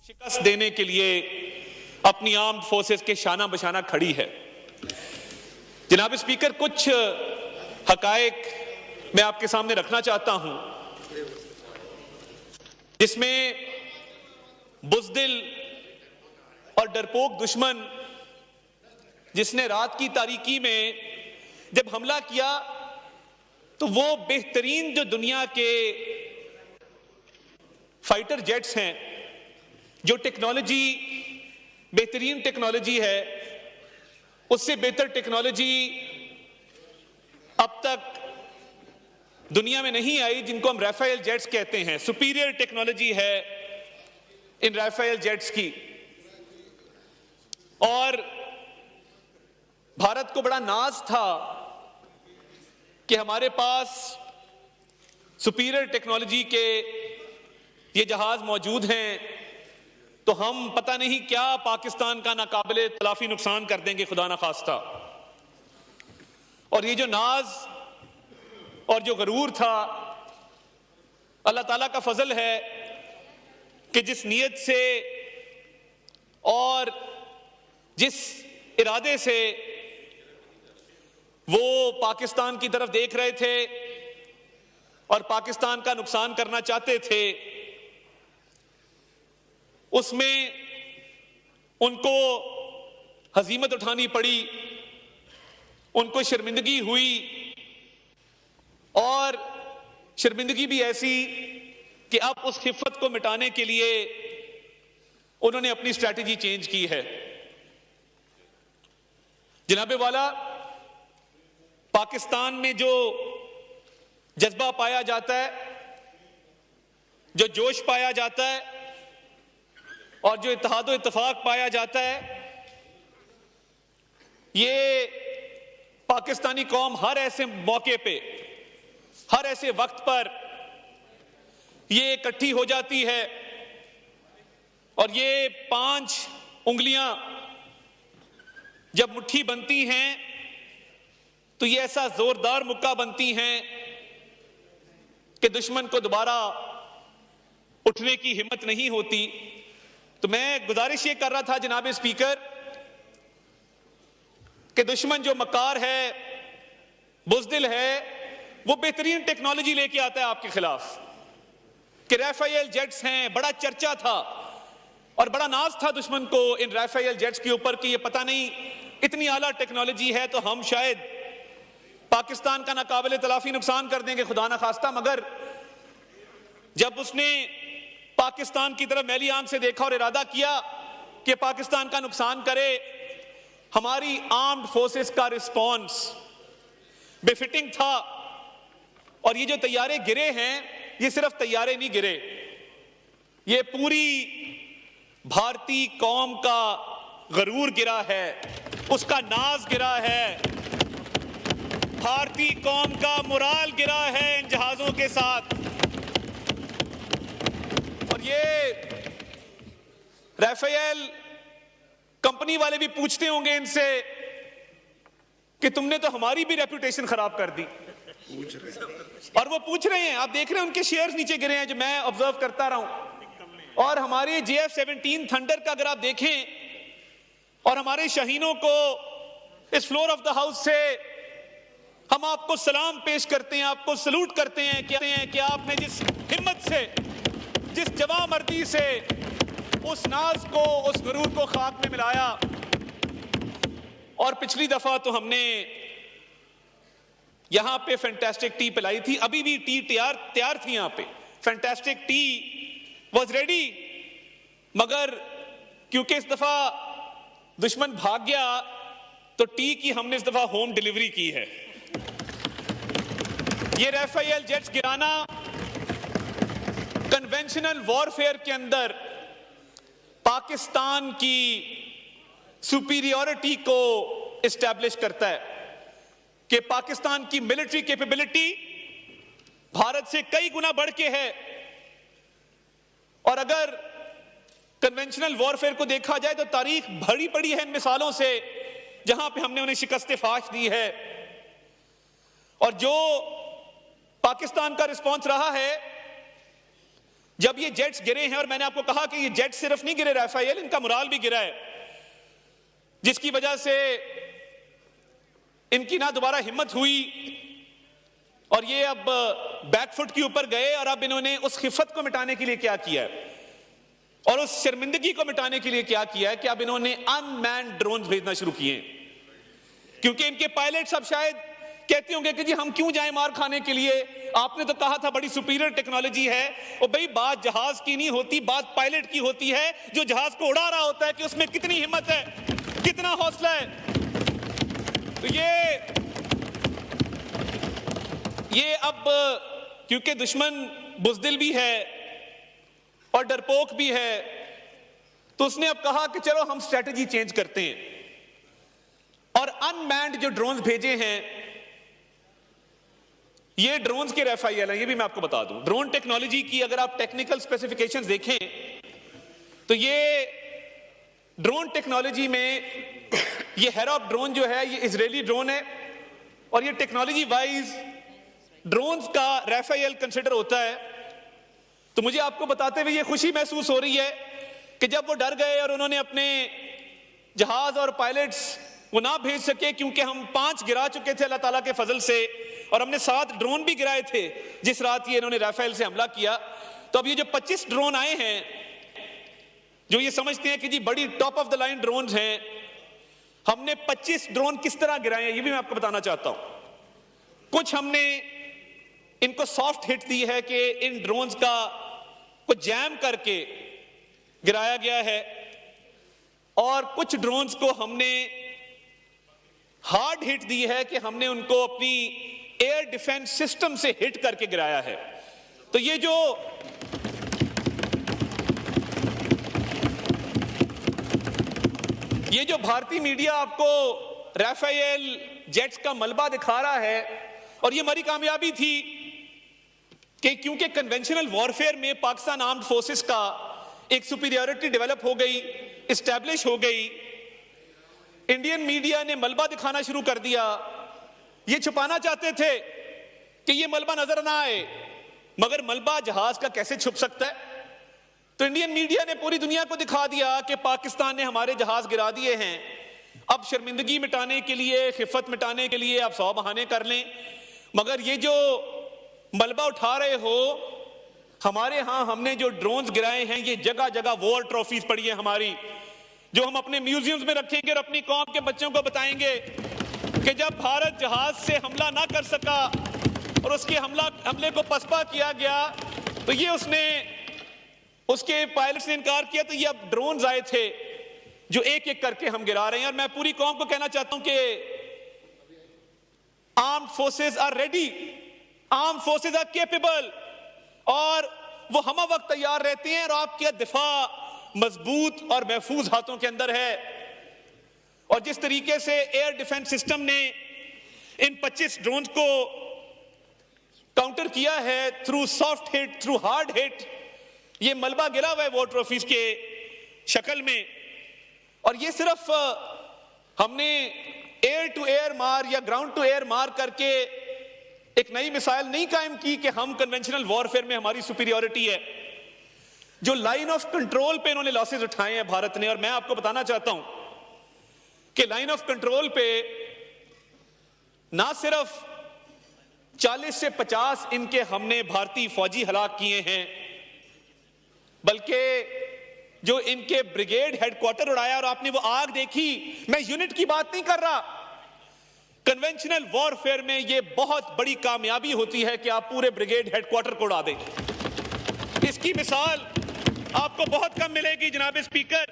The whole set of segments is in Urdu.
شکست دینے کے لیے اپنی آرمڈ فورسز کے شانہ بشانہ کھڑی ہے۔ جناب اسپیکر، کچھ حقائق میں آپ کے سامنے رکھنا چاہتا ہوں جس میں بزدل اور ڈرپوک دشمن جس نے رات کی تاریکی میں جب حملہ کیا تو وہ بہترین جو دنیا کے فائٹر جیٹس ہیں، جو ٹیکنالوجی بہترین ٹیکنالوجی ہے، اس سے بہتر ٹیکنالوجی اب تک دنیا میں نہیں آئی، جن کو ہم رافیل جیٹس کہتے ہیں۔ سپیریئر ٹیکنالوجی ہے ان رافیل جیٹس کی، اور بھارت کو بڑا ناز تھا کہ ہمارے پاس سپیریئر ٹیکنالوجی کے یہ جہاز موجود ہیں، تو ہم پتہ نہیں کیا پاکستان کا ناقابل تلافی نقصان کر دیں گے خدا نخواستہ۔ اور یہ جو ناز اور جو غرور تھا، اللہ تعالیٰ کا فضل ہے کہ جس نیت سے اور جس ارادے سے وہ پاکستان کی طرف دیکھ رہے تھے اور پاکستان کا نقصان کرنا چاہتے تھے، اس میں ان کو ہزیمت اٹھانی پڑی، ان کو شرمندگی ہوئی، اور شرمندگی بھی ایسی کہ اب اس خفت کو مٹانے کے لیے انہوں نے اپنی اسٹریٹجی چینج کی ہے۔ جناب والا، پاکستان میں جو جذبہ پایا جاتا ہے، جو جوش پایا جاتا ہے، اور جو اتحاد و اتفاق پایا جاتا ہے، یہ پاکستانی قوم ہر ایسے موقع پہ، ہر ایسے وقت پر یہ اکٹھی ہو جاتی ہے، اور یہ 5 انگلیاں جب مٹھی بنتی ہیں تو یہ ایسا زوردار مکہ بنتی ہیں کہ دشمن کو دوبارہ اٹھنے کی ہمت نہیں ہوتی۔ تو میں گزارش یہ کر رہا تھا جناب اسپیکر کہ دشمن جو مکار ہے، بزدل ہے، وہ بہترین ٹیکنالوجی لے کے آتا ہے آپ کے خلاف، کہ رافیل جیٹس ہیں، بڑا چرچا تھا اور بڑا ناز تھا دشمن کو ان رافیل جیٹس کے اوپر کہ یہ پتہ نہیں اتنی اعلیٰ ٹیکنالوجی ہے تو ہم شاید پاکستان کا ناقابل تلافی نقصان کر دیں گے خدا نخواستہ۔ مگر جب اس نے پاکستان کی طرف میلی آنکھ سے دیکھا اور ارادہ کیا کہ پاکستان کا نقصان کرے، ہماری آرمڈ فورسز کا رسپانس بے فٹنگ تھا۔ اور یہ جو طیارے گرے ہیں، یہ صرف طیارے نہیں گرے، یہ پوری بھارتی قوم کا غرور گرا ہے، اس کا ناز گرا ہے، بھارتی قوم کا مورال گرا ہے ان جہازوں کے ساتھ۔ اور یہ رافیل کمپنی والے بھی پوچھتے ہوں گے ان سے کہ تم نے تو ہماری بھی ریپوٹیشن خراب کر دی، اور وہ پوچھ رہے ہیں، آپ دیکھ رہے ہیں ان کے شیئرز نیچے گرے ہیں جو میں آبزرو کرتا رہا ہوں۔ اور ہمارے JF-17 تھنڈر کا اگر آپ دیکھیں، اور ہمارے شاہینوں کو اس فلور آف دا ہاؤس سے ہم آپ کو سلام پیش کرتے ہیں، آپ کو سلوٹ کرتے ہیں کہ آپ نے جس ہمت سے، جس جواں مردی سے اس ناز کو، اس غرور کو خاک میں ملایا۔ اور پچھلی دفعہ تو ہم نے یہاں پہ فینٹاسٹک ٹی پلائی تھی، ابھی بھی ٹی تیار تھی یہاں پہ، فینٹاسٹک ٹی واز ریڈی، مگر کیونکہ اس دفعہ دشمن بھاگ گیا تو ٹی کی ہم نے اس دفعہ ہوم ڈیلیوری کی ہے۔ یہ رافیل جیٹس گرانا کنونشنل وارفیئر کے اندر پاکستان کی سپیریورٹی کو اسٹیبلش کرتا ہے کہ پاکستان کی ملٹری کیپیبلٹی بھارت سے کئی گنا بڑھ کے ہے۔ اور اگر کنونشنل وارفیئر کو دیکھا جائے تو تاریخ بھری پڑی ہے ان مثالوں سے جہاں پہ ہم نے انہیں شکست فاش دی ہے۔ اور جو پاکستان کا رسپانس رہا ہے جب یہ جیٹس گرے ہیں، اور میں نے آپ کو کہا کہ یہ جیٹ صرف نہیں گرے رافیل، ان کا مورال بھی گرا ہے، جس کی وجہ سے ان کی نہ دوبارہ ہمت ہوئی اور یہ اب بیک فٹ کے اوپر گئے، اور اب انہوں نے اس خفت کو مٹانے کے لیے کیا کیا ہے اور اس شرمندگی کو مٹانے کے لیے کیا کیا ہے کہ اب انہوں نے ان مینڈ ڈرونز بھیجنا شروع کیے ہیں، کیونکہ ان کے پائلٹس اب شاید کہتے ہوں گے کہ جی ہم کیوں جائیں مار کھانے کے لیے، آپ نے تو کہا تھا بڑی سپیریئر ٹیکنالوجی ہے۔ اور بھئی بات جہاز کی نہیں ہوتی، بات پائلٹ کی ہوتی ہے جو جہاز کو اڑا رہا ہوتا ہے کہ اس میں کتنی ہمت ہے، کتنا حوصلہ ہے۔ تو یہ اب کیونکہ دشمن بزدل بھی ہے اور ڈرپوک بھی ہے، تو اس نے اب کہا کہ چلو ہم اسٹریٹجی چینج کرتے ہیں، اور ان مینڈ جو ڈرونز بھیجے ہیں یہ ڈرونز کے رافیل ہیں۔ یہ بھی میں آپ کو بتا دوں، ڈرون ٹیکنالوجی کی اگر آپ ٹیکنیکل اسپیسیفکیشنز دیکھیں تو یہ ڈرون ٹیکنالوجی میں یہ ہیروپ ڈرون جو ہے یہ اسرائیلی ڈرون ہے، اور یہ ٹیکنالوجی وائز ڈرونز کا رافیل کنسیڈر ہوتا ہے۔ تو مجھے آپ کو بتاتے ہوئے یہ خوشی محسوس ہو رہی ہے کہ جب وہ ڈر گئے اور انہوں نے اپنے جہاز اور پائلٹس وہ نہ بھیج سکے، کیونکہ ہم 5 گرا چکے تھے اللہ تعالیٰ کے فضل سے، اور ہم نے 7 ڈرون بھی گرائے تھے جس رات یہ انہوں نے رافیل سے حملہ کیا۔ تو اب یہ جو 25 ڈرون آئے ہیں جو یہ سمجھتے ہیں کہ جی بڑی top of the line drones ہیں، ہم نے 25 ڈرون کس طرح گرائے ہیں یہ بھی میں آپ کو بتانا چاہتا ہوں۔ کچھ ہم نے ان کو سافٹ ہٹ دی ہے کہ ان ڈرونز کا کو جیم کر کے گرایا گیا ہے، اور کچھ ڈرونز کو ہم نے ہارڈ ہٹ دی ہے کہ ہم نے ان کو اپنی ایئر ڈیفنس سسٹم سے ہٹ کر کے گرایا ہے۔ تو یہ جو بھارتی میڈیا آپ کو رافیل جیٹس کا ملبہ دکھا رہا ہے، اور یہ ہماری کامیابی تھی کہ کیونکہ کنونشنل وارفیئر میں پاکستان آرمڈ فورسز کا ایک سپیریورٹی ڈیولپ ہو گئی، اسٹیبلش ہو گئی، انڈین میڈیا نے ملبہ دکھانا شروع کر دیا۔ یہ چھپانا چاہتے تھے کہ یہ ملبہ نظر نہ آئے، مگر ملبہ جہاز کا کیسے چھپ سکتا ہے؟ تو انڈین میڈیا نے پوری دنیا کو دکھا دیا کہ پاکستان نے ہمارے جہاز گرا دیے ہیں۔ اب شرمندگی مٹانے کے لیے، خفت مٹانے کے لیے آپ 100 بہانے کر لیں، مگر یہ جو ملبہ اٹھا رہے ہو، ہمارے ہاں ہم نے جو ڈرونز گرائے ہیں یہ جگہ جگہ وار ٹرافیز پڑی ہیں ہماری، جو ہم اپنے میوزیمز میں رکھیں گے اور اپنی قوم کے بچوں کو بتائیں گے کہ جب بھارت جہاز سے حملہ نہ کر سکا اور اس کے حملے کو پسپا کیا گیا تو یہ اس کے پائلٹس نے انکار کیا، تو یہ اب ڈرونز آئے تھے جو ایک ایک کر کے ہم گرا رہے ہیں۔ اور میں پوری قوم کو کہنا چاہتا ہوں کہ armed forces are ready, armed forces are capable, اور وہ ہمہ وقت تیار رہتے ہیں، اور آپ کا دفاع مضبوط اور محفوظ ہاتھوں کے اندر ہے۔ اور جس طریقے سے ایئر ڈیفنس سسٹم نے ان 25 ڈرونز کو کاؤنٹر کیا ہے تھرو سافٹ ہٹ، تھرو ہارڈ ہٹ، یہ ملبہ گرا ہوا ہے وار ٹرافیز کے شکل میں۔ اور یہ صرف ہم نے ایئر ٹو ایئر مار یا گراؤنڈ ٹو ایئر مار کر کے ایک نئی مثال نہیں قائم کی کہ ہم کنونشنل وارفیئر میں ہماری سپیریورٹی ہے۔ جو لائن آف کنٹرول پہ انہوں نے لاسز اٹھائے ہیں بھارت نے، اور میں آپ کو بتانا چاہتا ہوں کہ لائن آف کنٹرول پہ نہ صرف 40 سے 50 ان کے ہم نے بھارتی فوجی ہلاک کیے ہیں، بلکہ جو ان کے بریگیڈ ہیڈ کوارٹر اڑایا، اور آپ نے وہ آگ دیکھی، میں یونٹ کی بات نہیں کر رہا، کنونشنل وارفیئر میں یہ بہت بڑی کامیابی ہوتی ہے کہ آپ پورے بریگیڈ ہیڈ کوارٹر کو اڑا دیں۔ اس کی مثال آپ کو بہت کم ملے گی جناب اسپیکر۔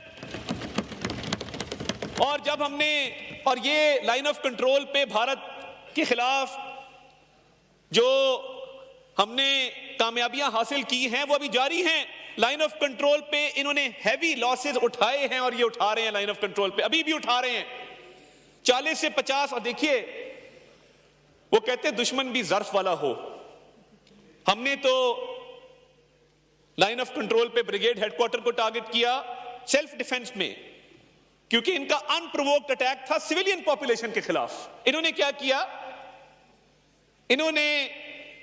اور جب ہم نے، اور یہ لائن آف کنٹرول پہ بھارت کے خلاف جو ہم نے کامیابیاں حاصل کی ہیں وہ ابھی جاری ہیں۔ لائن آف کنٹرول پہ انہوں نے ہیوی لاسز اٹھائے ہیں، اور یہ اٹھا رہے ہیں لائن آف کنٹرول پہ، ابھی بھی اٹھا رہے ہیں 40 سے 50۔ اور دیکھیے وہ کہتے دشمن بھی ظرف والا ہو، ہم نے تو لائن آف کنٹرول پہ بریگیڈ ہیڈ کوارٹر کو ٹارگٹ کیا سیلف ڈیفنس میں، کیونکہ ان کا ان پرووکڈ اٹیک تھا سویلین پاپولیشن کے خلاف۔ انہوں نے کیا کیا؟ انہوں نے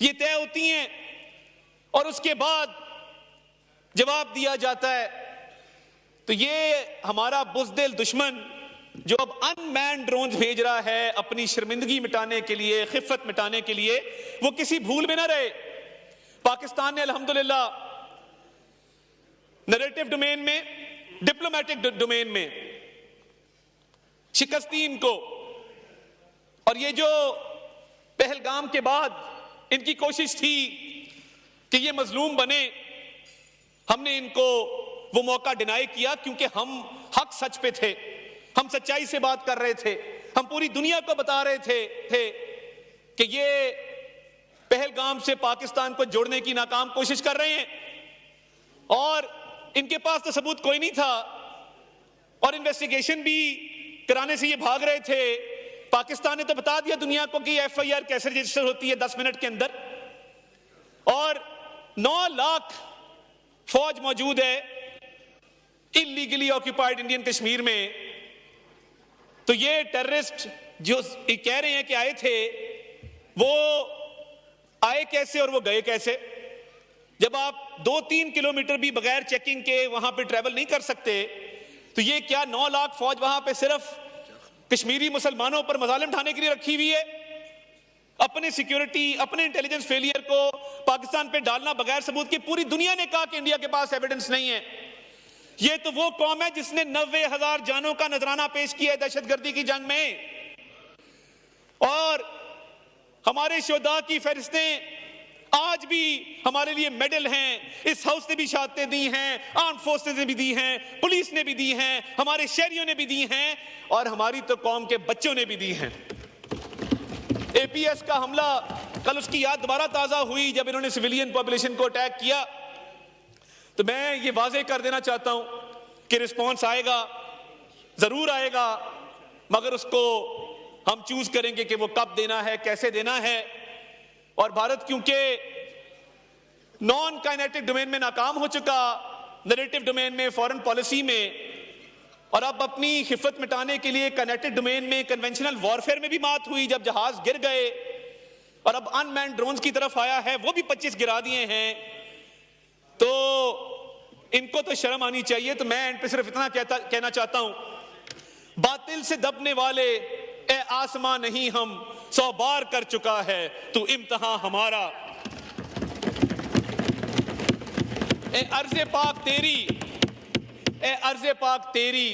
یہ طے ہوتی ہیں اور اس کے بعد جواب دیا جاتا ہے. تو یہ ہمارا بزدل دشمن جو اب ان مین ڈرونز بھیج رہا ہے اپنی شرمندگی مٹانے کے لیے، خفت مٹانے کے لیے، وہ کسی بھول میں نہ رہے. پاکستان نے الحمدللہ نریٹو ڈومین میں، ڈپلومیٹک ڈومین میں شکست دی ان کو. اور یہ جو پہلگام کے بعد ان کی کوشش تھی کہ یہ مظلوم بنے، ہم نے ان کو وہ موقع ڈینائی کیا، کیونکہ ہم حق سچ پہ تھے، ہم سچائی سے بات کر رہے تھے، ہم پوری دنیا کو بتا رہے تھے کہ یہ پہلگام سے پاکستان کو جوڑنے کی ناکام کوشش کر رہے ہیں، اور ان کے پاس تو ثبوت کوئی نہیں تھا، اور انویسٹیگیشن بھی کرانے سے یہ بھاگ رہے تھے. پاکستان نے تو بتا دیا دنیا کو کہ ایف آئی آر کیسے رجسٹر ہوتی ہے 10 منٹ کے اندر، اور 9 لاکھ فوج موجود ہے انلیگلی آکوپائڈ انڈین کشمیر میں. تو یہ ٹیررسٹ جو کہہ رہے ہیں کہ آئے تھے، وہ آئے کیسے اور وہ گئے کیسے؟ جب آپ 2-3 کلومیٹر بھی بغیر چیکنگ کے وہاں پہ ٹریول نہیں کر سکتے، تو یہ کیا 9 لاکھ فوج وہاں پہ صرف کشمیری مسلمانوں پر مظالم ڈھانے کے لیے رکھی ہوئی ہے؟ اپنے سیکیورٹی، اپنے انٹیلیجنس فیلئر کو پاکستان پہ ڈالنا بغیر ثبوت کی. پوری دنیا نے کہا کہ انڈیا کے پاس ایویڈنس نہیں ہے. یہ تو وہ قوم ہے جس نے 90,000 جانوں کا نذرانہ پیش کیا ہے دہشت گردی کی جنگ میں، اور ہمارے شہداء کی فہرستیں آج بھی ہمارے لیے میڈل ہیں. اس ہاؤس نے بھی شہادتیں دی ہیں، آرم فورسز نے بھی دی ہیں، پولیس نے بھی دی ہیں، ہمارے شہریوں نے بھی دی ہیں، اور ہماری تو قوم کے بچوں نے بھی دی ہیں. اے پی ایس کا حملہ، کل اس کی یاد دوبارہ تازہ ہوئی جب انہوں نے سویلین پاپولیشن کو اٹیک کیا. تو میں یہ واضح کر دینا چاہتا ہوں کہ رسپانس آئے گا، ضرور آئے گا، مگر اس کو ہم چوز کریں گے کہ وہ کب دینا ہے، کیسے دینا ہے. اور بھارت کیونکہ نان کائنیٹک ڈومین میں ناکام ہو چکا، نریٹو ڈومین میں، فورن پالیسی میں، اور اب اپنی خفت مٹانے کے لیے کائنیٹک ڈومین میں، کنونشنل وارفیئر میں بھی مات ہوئی جب جہاز گر گئے، اور اب ان مین ڈرونز کی طرف آیا ہے، وہ بھی 25 گرا دیے ہیں. تو ان کو تو شرم آنی چاہیے. تو میں اینڈ پہ صرف اتنا کہنا چاہتا ہوں، باطل سے دبنے والے اے آسمان نہیں ہم 100 بار کر چکا ہے تو امتحان ہمارا. اے ارض پاک تیری، اے ارض پاک تیری،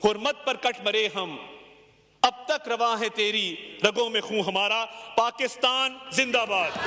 حرمت پر کٹ مرے ہم، اب تک رواں ہے تیری رگوں میں خون ہمارا. پاکستان زندہ باد.